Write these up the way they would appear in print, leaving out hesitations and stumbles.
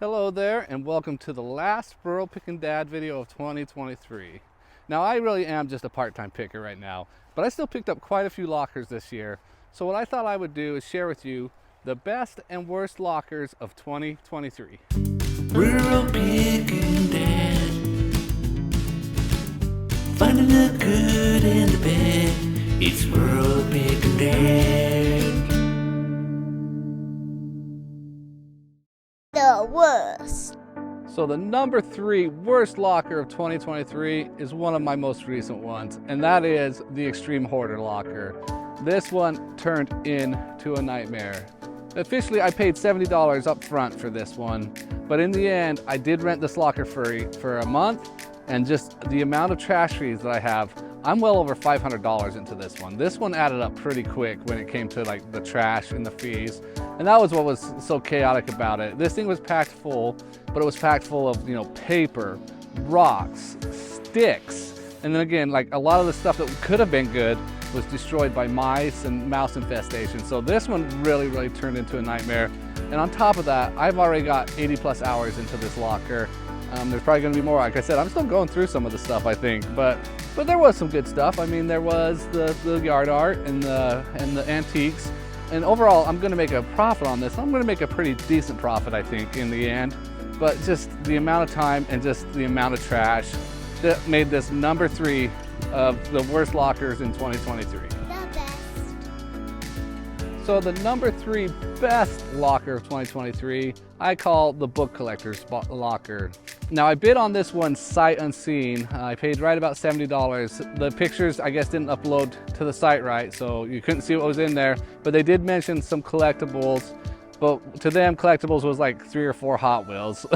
Hello there, and welcome to the last Burro Picking Dad video of 2023. Now, I really am just a part-time picker right now, but I still picked up quite a few lockers this year. So what I thought I would do is share with you the best and worst lockers of 2023. Burro Picking Dad, finding the good and the bad. It's Burro Picking Dad. The worst. So the number 3 worst locker of 2023 is one of my most recent ones, and that is the Extreme Hoarder locker. This one turned into a nightmare. Officially, I paid $70 up front for this one, but in the end, I did rent this locker for a month, and just the amount of trash fees that I have, I'm well over $500 into this one. This one added up pretty quick when it came to like the trash and the fees. And that was what was so chaotic about it. This thing was packed full, but it was packed full of, paper, rocks, sticks. And then again, like a lot of the stuff that could have been good was destroyed by mice and mouse infestation. So this one really turned into a nightmare. And on top of that, I've already got 80 plus hours into this locker. There's probably gonna be more. Like I said, I'm still going through some of the stuff, I think, but there was some good stuff. I mean, there was the yard art and the antiques. And overall, I'm gonna make a profit on this. I'm gonna make a pretty decent profit, I think, in the end. But just the amount of time and just the amount of trash that made this number 3 of the worst lockers in 2023. The best. So the number 3 best locker of 2023, I call the book collector's locker. Now I bid on this one sight unseen. I paid right about $70. The pictures, I guess, didn't upload to the site right, so you couldn't see what was in there, but they did mention some collectibles. But to them, collectibles was like 3 or 4 Hot Wheels.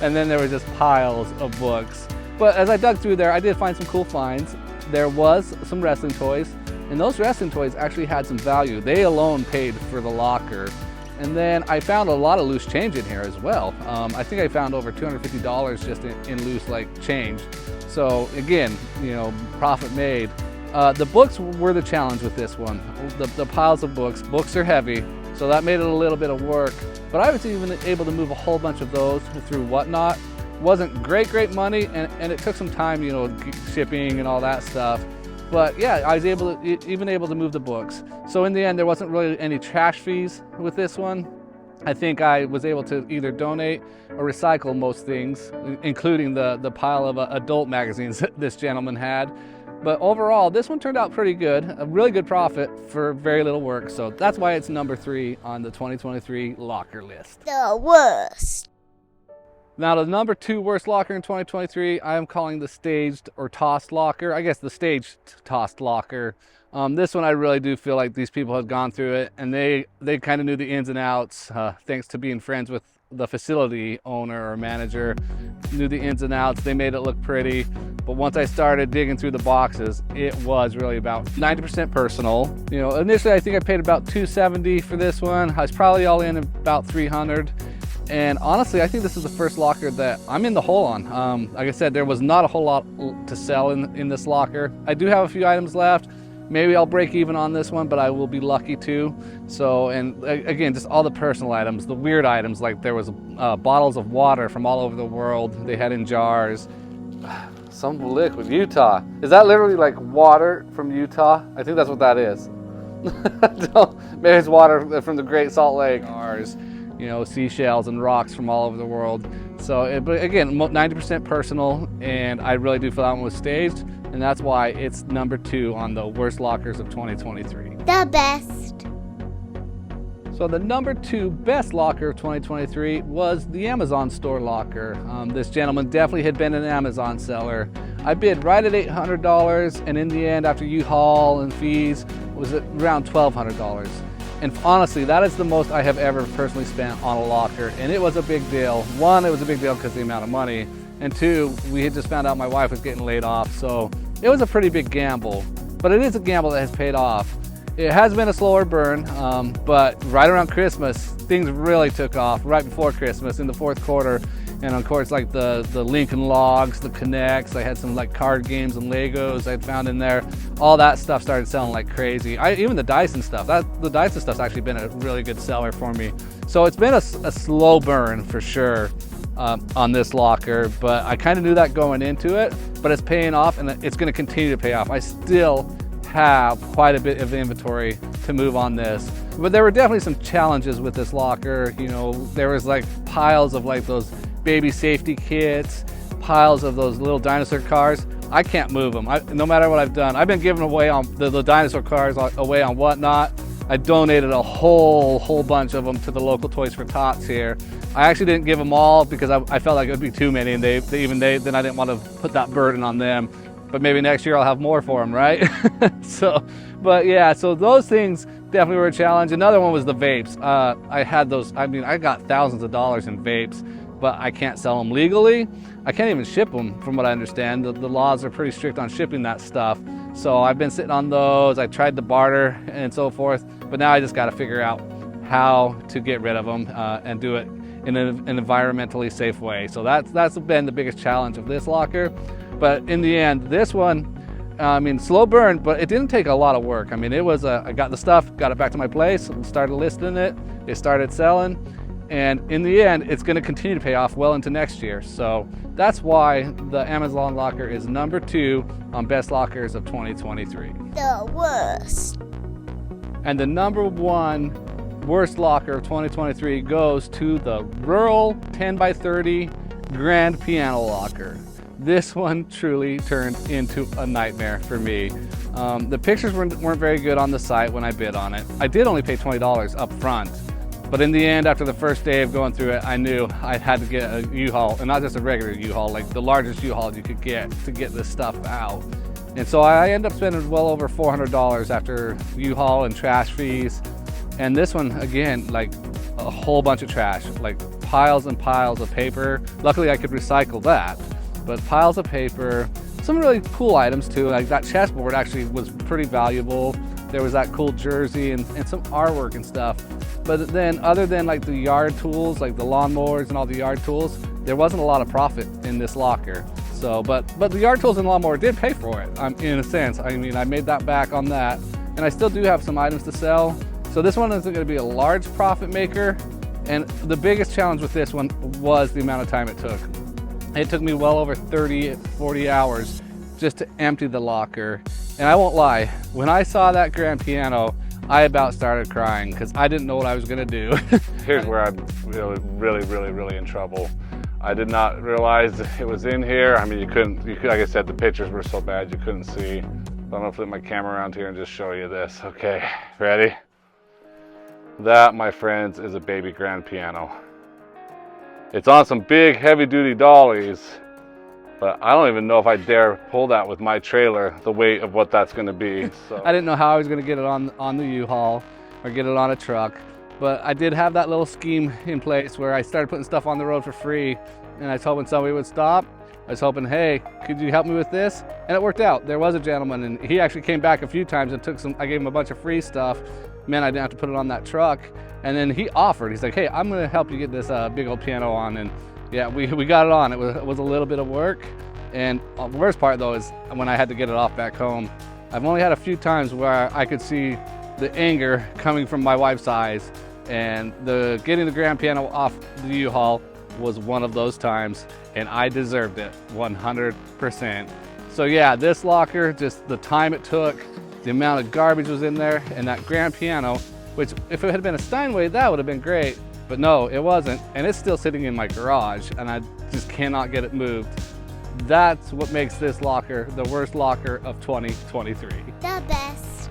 And then there were just piles of books. But as I dug through there, I did find some cool finds. There was some wrestling toys, and those wrestling toys actually had some value. They alone paid for the locker. And then I found a lot of loose change in here as well. I think I found over $250 just in loose change. So again, profit made. The books were the challenge with this one. The piles of books. Books are heavy, so that made it a little bit of work. But I was even able to move a whole bunch of those through Whatnot. Wasn't great money, and it took some time, shipping and all that stuff. But yeah, I was able to move the books. So in the end, there wasn't really any trash fees with this one. I think I was able to either donate or recycle most things, including the pile of adult magazines that this gentleman had. But overall, this one turned out pretty good, a really good profit for very little work. So that's why it's number 3 on the 2023 locker list. The worst. Now, the number 2 worst locker in 2023, I am calling the staged or tossed locker. I guess the staged tossed locker. This one, I really do feel like these people have gone through it, and they kind of knew the ins and outs, thanks to being friends with the facility owner or manager, knew the ins and outs. They made it look pretty. But once I started digging through the boxes, it was really about 90% personal. Initially, I think I paid about $270 for this one. I was probably all in about $300. And honestly, I think this is the first locker that I'm in the hole on. Like I said, there was not a whole lot to sell in this locker. I do have a few items left. Maybe I'll break even on this one, but I will be lucky too. So, and again, just all the personal items, the weird items, like there was bottles of water from all over the world they had in jars. Some liquid, Utah. Is that literally like water from Utah? I think that's what that is. Maybe it's water from the Great Salt Lake. Jars. Seashells and rocks from all over the world. So, but again, 90% personal, and I really do feel that one was staged, and that's why it's number 2 on the worst lockers of 2023. The best. So the number 2 best locker of 2023 was the Amazon store locker. This gentleman definitely had been an Amazon seller. I bid right at $800, and in the end, after U-Haul and fees, was at around $1,200. And honestly, that is the most I have ever personally spent on a locker, and it was a big deal. 1, it was a big deal because of the amount of money, and 2, we had just found out my wife was getting laid off, so it was a pretty big gamble. But it is a gamble that has paid off. It has been a slower burn, but right around Christmas, things really took off, right before Christmas in the 4th quarter. And of course, like the Lincoln Logs, the Connects, I had some like card games and Legos I'd found in there. All that stuff started selling like crazy. Even the Dyson stuff, the Dyson stuff's actually been a really good seller for me. So it's been a slow burn for sure on this locker, but I kind of knew that going into it, but it's paying off and it's going to continue to pay off. I still have quite a bit of inventory to move on this, but there were definitely some challenges with this locker. You know, there was like piles of like those baby safety kits, piles of those little dinosaur cars. I can't move them. No matter what I've done, I've been giving away on the dinosaur cars away on Whatnot. I donated a whole bunch of them to the local Toys for Tots here. I actually didn't give them all because I felt like it would be too many, and then I didn't want to put that burden on them. But maybe next year I'll have more for them, right? But yeah, so those things definitely were a challenge. Another one was the vapes. I had those. I mean, I got thousands of dollars in vapes, but I can't sell them legally. I can't even ship them, from what I understand. The laws are pretty strict on shipping that stuff. So I've been sitting on those. I tried to barter and so forth, but now I just got to figure out how to get rid of them and do it in an environmentally safe way. So that's been the biggest challenge of this locker. But in the end, this one, I mean, slow burn, but it didn't take a lot of work. I mean, it was I got the stuff, got it back to my place, started listing it, it started selling. And in the end, it's going to continue to pay off well into next year. So that's why the Amazon locker is number 2 on best lockers of 2023. The worst. And the number 1 worst locker of 2023 goes to the Rural 10x30 grand piano locker. This one truly turned into a nightmare for me. The pictures weren't very good on the site when I bid on it. I did only pay $20 up front. But in the end, after the first day of going through it, I knew I had to get a U-Haul, and not just a regular U-Haul, like the largest U-Haul you could get to get this stuff out. And so I ended up spending well over $400 after U-Haul and trash fees. And this one, again, like a whole bunch of trash, like piles and piles of paper. Luckily, I could recycle that, but piles of paper, some really cool items too. Like that chessboard actually was pretty valuable. There was that cool jersey and some artwork and stuff. But then other than like the yard tools, like the lawnmowers and all the yard tools, there wasn't a lot of profit in this locker. So, but the yard tools and lawnmower did pay for it, in a sense. I mean, I made that back on that. And I still do have some items to sell. So this one isn't gonna be a large profit maker. And the biggest challenge with this one was the amount of time it took. It took me well over 30, 40 hours just to empty the locker. And I won't lie, when I saw that grand piano, I about started crying because I didn't know what I was gonna do. Here's where I'm really in trouble. I did not realize it was in here. I mean, you could, like I said, the pictures were so bad you couldn't see. But I'm gonna flip my camera around here and just show you this. Okay, ready? That, my friends, is a baby grand piano. It's on some big heavy-duty dollies, but I don't even know if I dare pull that with my trailer, the weight of what that's gonna be. So I didn't know how I was gonna get it on the U-Haul or get it on a truck, but I did have that little scheme in place where I started putting stuff on the road for free, and I was hoping somebody would stop. I was hoping, hey, could you help me with this? And it worked out. There was a gentleman, and he actually came back a few times and I gave him a bunch of free stuff. Man, I didn't have to put it on that truck. And then he offered, he's like, hey, I'm gonna help you get this big old piano on. And yeah, we got it on. It was a little bit of work. And the worst part though is when I had to get it off back home. I've only had a few times where I could see the anger coming from my wife's eyes, and getting the grand piano off the U-Haul was one of those times, and I deserved it 100%. So yeah, this locker, just the time it took, the amount of garbage was in there, and that grand piano, which if it had been a Steinway, that would have been great, but no, it wasn't, and it's still sitting in my garage, and I just cannot get it moved. That's what makes this locker the worst locker of 2023. The best.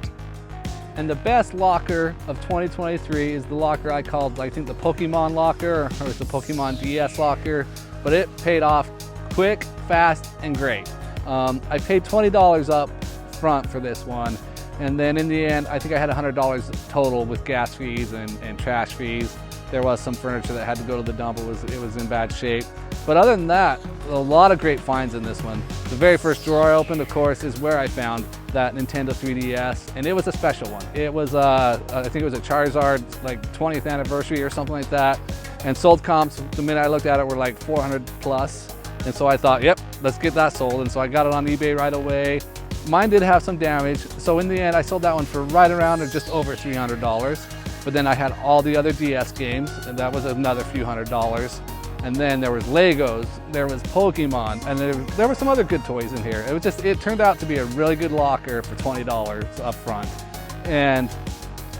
And the best locker of 2023 is the locker I called, I think, the Pokemon locker, or it's the Pokemon DS locker, but it paid off quick, fast, and great. I paid $20 up front for this one, and then in the end, I think I had $100 total with gas fees and trash fees. There was some furniture that had to go to the dump. It was in bad shape. But other than that, a lot of great finds in this one. The very first drawer I opened, of course, is where I found that Nintendo 3DS, and it was a special one. It was, I think it was a Charizard, like 20th anniversary or something like that. And sold comps, the minute I looked at it, were like 400 plus. And so I thought, yep, let's get that sold. And so I got it on eBay right away. Mine did have some damage. So in the end, I sold that one for right around or just over $300. But then I had all the other DS games, and that was another few $100s. And then there was Legos, there was Pokemon, and there were some other good toys in here. It turned out to be a really good locker for $20 up front. And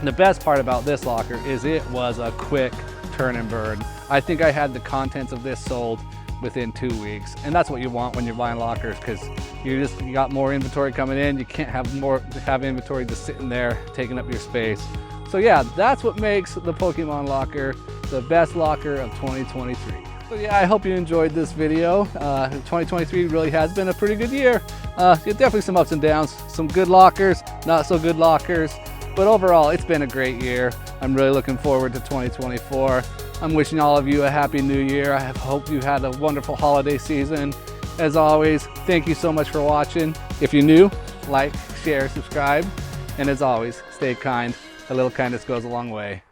the best part about this locker is it was a quick turn and burn. I think I had the contents of this sold within 2 weeks, and that's what you want when you're buying lockers, because you got more inventory coming in. You can't have inventory just sitting there taking up your space. So yeah, that's what makes the Pokemon locker the best locker of 2023. So yeah, I hope you enjoyed this video. 2023 really has been a pretty good year. Definitely some ups and downs, some good lockers, not so good lockers, but overall it's been a great year. I'm really looking forward to 2024. I'm wishing all of you a happy new year. I hope you had a wonderful holiday season. As always, thank you so much for watching. If you're new, like, share, subscribe, and as always, stay kind. A little kindness goes a long way.